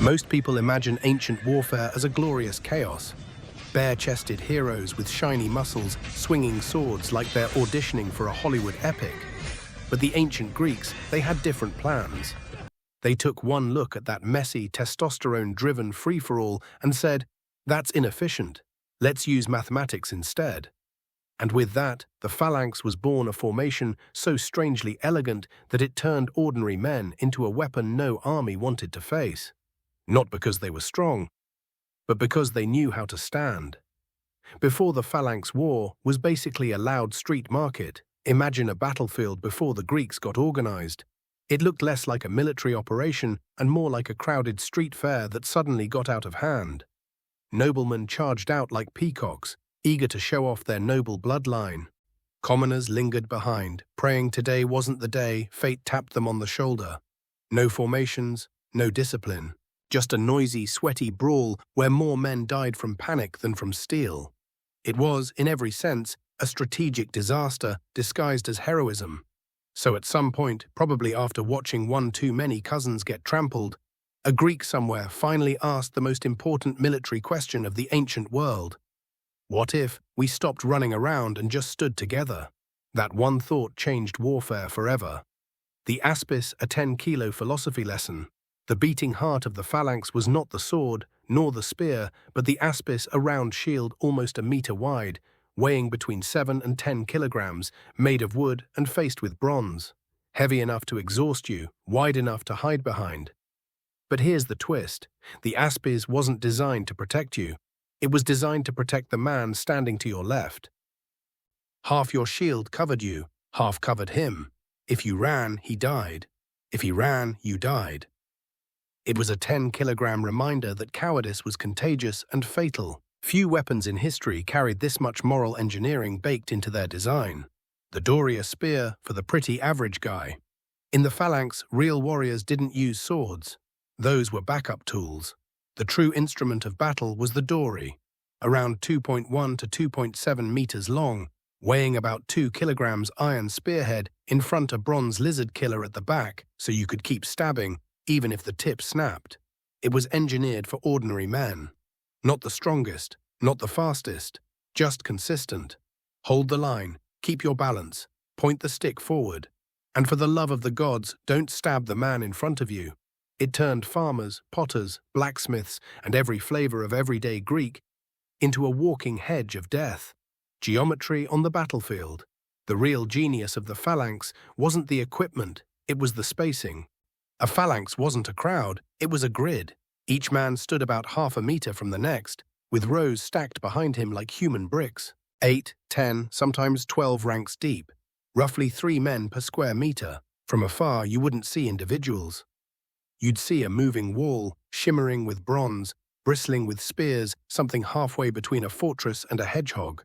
Most people imagine ancient warfare as a glorious chaos. Bare-chested heroes with shiny muscles swinging swords like they're auditioning for a Hollywood epic. But the ancient Greeks, they had different plans. They took one look at that messy, testosterone-driven free-for-all and said, "That's inefficient. Let's use mathematics instead." And with that, the phalanx was born, a formation so strangely elegant that it turned ordinary men into a weapon no army wanted to face. Not because they were strong, but because they knew how to stand. Before the phalanx war was basically a loud street market. Imagine a battlefield before the Greeks got organized. It looked less like a military operation and more like a crowded street fair that suddenly got out of hand. Noblemen charged out like peacocks, eager to show off their noble bloodline. Commoners lingered behind, praying today wasn't the day. Fate tapped them on the shoulder. No formations, no discipline. Just a noisy, sweaty brawl where more men died from panic than from steel. It was, in every sense, a strategic disaster disguised as heroism. So at some point, probably after watching one too many cousins get trampled, a Greek somewhere finally asked the most important military question of the ancient world. What if we stopped running around and just stood together? That one thought changed warfare forever. The Aspis, a 10-kilo philosophy lesson. The beating heart of the phalanx was not the sword, nor the spear, but the aspis, a round shield almost a meter wide, weighing between 7 and 10 kilograms, made of wood and faced with bronze. Heavy enough to exhaust you, wide enough to hide behind. But here's the twist. The aspis wasn't designed to protect you. It was designed to protect the man standing to your left. Half your shield covered you, half covered him. If you ran, he died. If he ran, you died. It was a 10-kilogram reminder that cowardice was contagious and fatal. Few weapons in history carried this much moral engineering baked into their design. The Doria spear for the pretty average guy. In the phalanx, real warriors didn't use swords. Those were backup tools. The true instrument of battle was the dory, around 2.1 to 2.7 meters long, weighing about 2 kilograms iron spearhead, in front a bronze lizard killer at the back so you could keep stabbing, even if the tip snapped. It was engineered for ordinary men. Not the strongest, not the fastest, just consistent. Hold the line, keep your balance, point the stick forward. And for the love of the gods, don't stab the man in front of you. It turned farmers, potters, blacksmiths, and every flavor of everyday Greek into a walking hedge of death. Geometry on the battlefield. The real genius of the phalanx wasn't the equipment, it was the spacing. A phalanx wasn't a crowd, it was a grid. Each man stood about half a meter from the next, with rows stacked behind him like human bricks. 8, 10, sometimes 12 ranks deep. Roughly 3 men per square meter. From afar, you wouldn't see individuals. You'd see a moving wall, shimmering with bronze, bristling with spears, something halfway between a fortress and a hedgehog.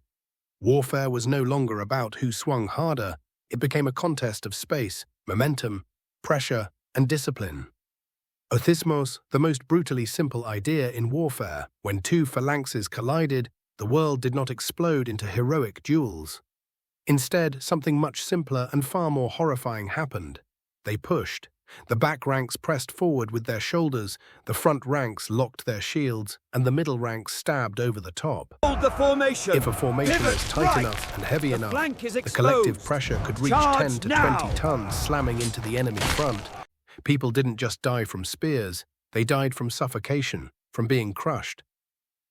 Warfare was no longer about who swung harder. It became a contest of space, momentum, pressure, and discipline. Othismos, the most brutally simple idea in warfare. When two phalanxes collided, the world did not explode into heroic duels. Instead, something much simpler and far more horrifying happened. They pushed. The back ranks pressed forward with their shoulders, the front ranks locked their shields, and the middle ranks stabbed over the top. Hold the formation. If a formation Pivot is tight right. enough and heavy enough, flank is the collective exposed. pressure could reach Charge 10 to now. 20 tons, slamming into the enemy front. People didn't just die from spears, they died from suffocation, from being crushed,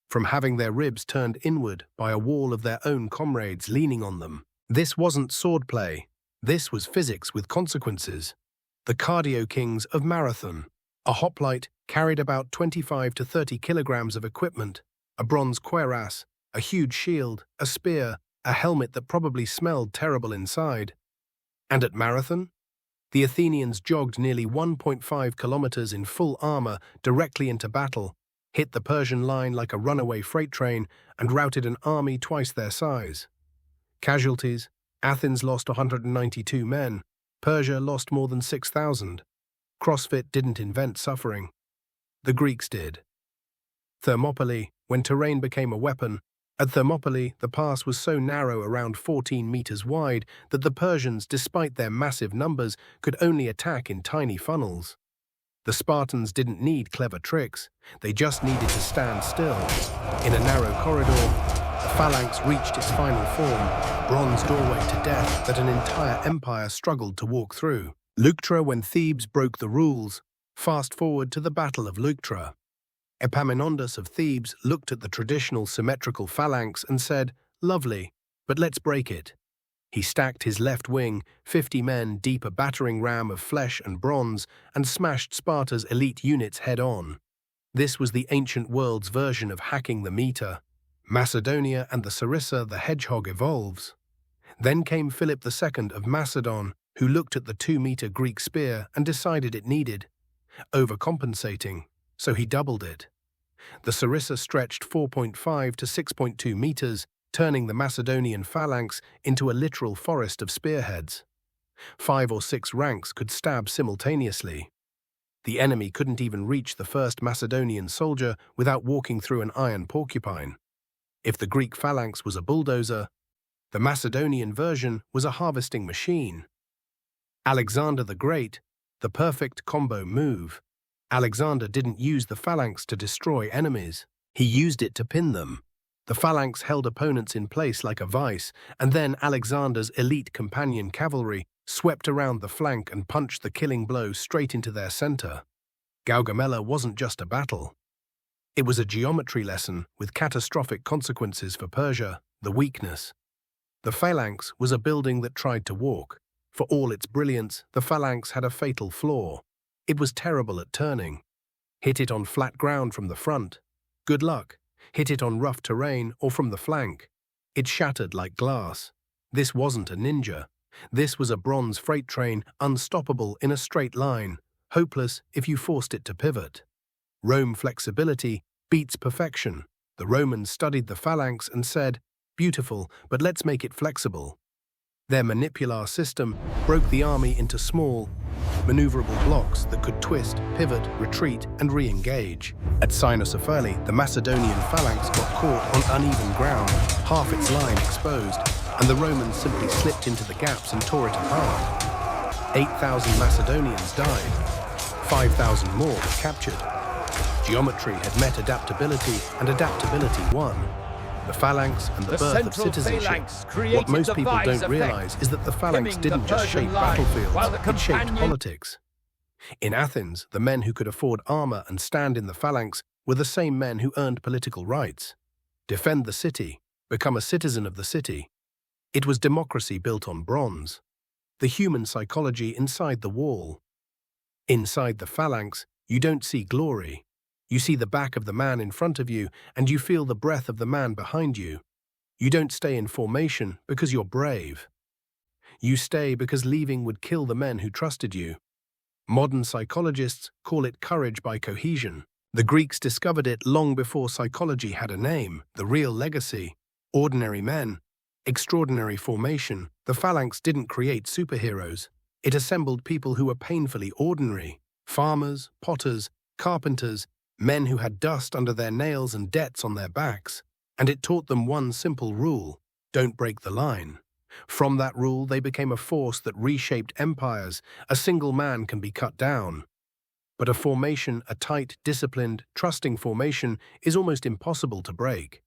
from having their ribs turned inward by a wall of their own comrades leaning on them. This wasn't swordplay. This was physics with consequences. The cardio kings of marathon. A hoplite carried about 25 to 30 kilograms of equipment, a bronze cuirass, a huge shield, a spear, a helmet that probably smelled terrible inside. And at marathon, the Athenians jogged nearly 1.5 kilometers in full armor directly into battle, hit the Persian line like a runaway freight train, and routed an army twice their size. Casualties: Athens lost 192 men, Persia lost more than 6,000. CrossFit didn't invent suffering. The Greeks did. Thermopylae, when terrain became a weapon. At Thermopylae, the pass was so narrow, around 14 meters wide, that the Persians, despite their massive numbers, could only attack in tiny funnels. The Spartans didn't need clever tricks, they just needed to stand still. In a narrow corridor, the phalanx reached its final form, a bronze doorway to death that an entire empire struggled to walk through. Leuctra when Thebes broke the rules. Fast forward to the Battle of Leuctra. Epaminondas of Thebes looked at the traditional symmetrical phalanx and said, "Lovely, but let's break it." He stacked his left wing, 50 men deep a battering ram of flesh and bronze, and smashed Sparta's elite units head-on. This was the ancient world's version of hacking the meter. Macedonia and the Sarissa, the hedgehog evolves. Then came Philip II of Macedon, who looked at the 2-meter Greek spear and decided it needed overcompensating, so he doubled it. The Sarissa stretched 4.5 to 6.2 meters, turning the Macedonian phalanx into a literal forest of spearheads. 5 or 6 ranks could stab simultaneously. The enemy couldn't even reach the first Macedonian soldier without walking through an iron porcupine. If the Greek phalanx was a bulldozer, the Macedonian version was a harvesting machine. Alexander the Great, the perfect combo move. Alexander didn't use the phalanx to destroy enemies. He used it to pin them. The phalanx held opponents in place like a vice, and then Alexander's elite companion cavalry swept around the flank and punched the killing blow straight into their center. Gaugamela wasn't just a battle. It was a geometry lesson with catastrophic consequences for Persia, the weakness. The phalanx was a building that tried to walk. For all its brilliance, the phalanx had a fatal flaw. It was terrible at turning. Hit it on flat ground from the front. Good luck. Hit it on rough terrain or from the flank. It shattered like glass. This wasn't a ninja. This was a bronze freight train, unstoppable in a straight line, hopeless if you forced it to pivot. Rome flexibility beats perfection. The Romans studied the phalanx and said, "Beautiful, but let's make it flexible." Their manipular system broke the army into small, maneuverable blocks that could twist, pivot, retreat, and re-engage. At Cynosophylae, the Macedonian phalanx got caught on uneven ground, half its line exposed, and the Romans simply slipped into the gaps and tore it apart. 8,000 Macedonians died. 5,000 more were captured. Geometry had met adaptability, and adaptability won. The phalanx and the birth of citizenship. What most people don't realize is that the phalanx didn't just shape battlefields, it shaped politics. In Athens, the men who could afford armor and stand in the phalanx were the same men who earned political rights. Defend the city, become a citizen of the city. It was democracy built on bronze. The human psychology inside the wall. Inside the phalanx, you don't see glory. You see the back of the man in front of you, and you feel the breath of the man behind you. You don't stay in formation because you're brave. You stay because leaving would kill the men who trusted you. Modern psychologists call it courage by cohesion. The Greeks discovered it long before psychology had a name. The real legacy. Ordinary men. Extraordinary formation. The phalanx didn't create superheroes. It assembled people who were painfully ordinary. Farmers, potters, carpenters, men who had dust under their nails and debts on their backs, and it taught them one simple rule: don't break the line. From that rule, they became a force that reshaped empires. A single man can be cut down. But a formation, a tight, disciplined, trusting formation, is almost impossible to break.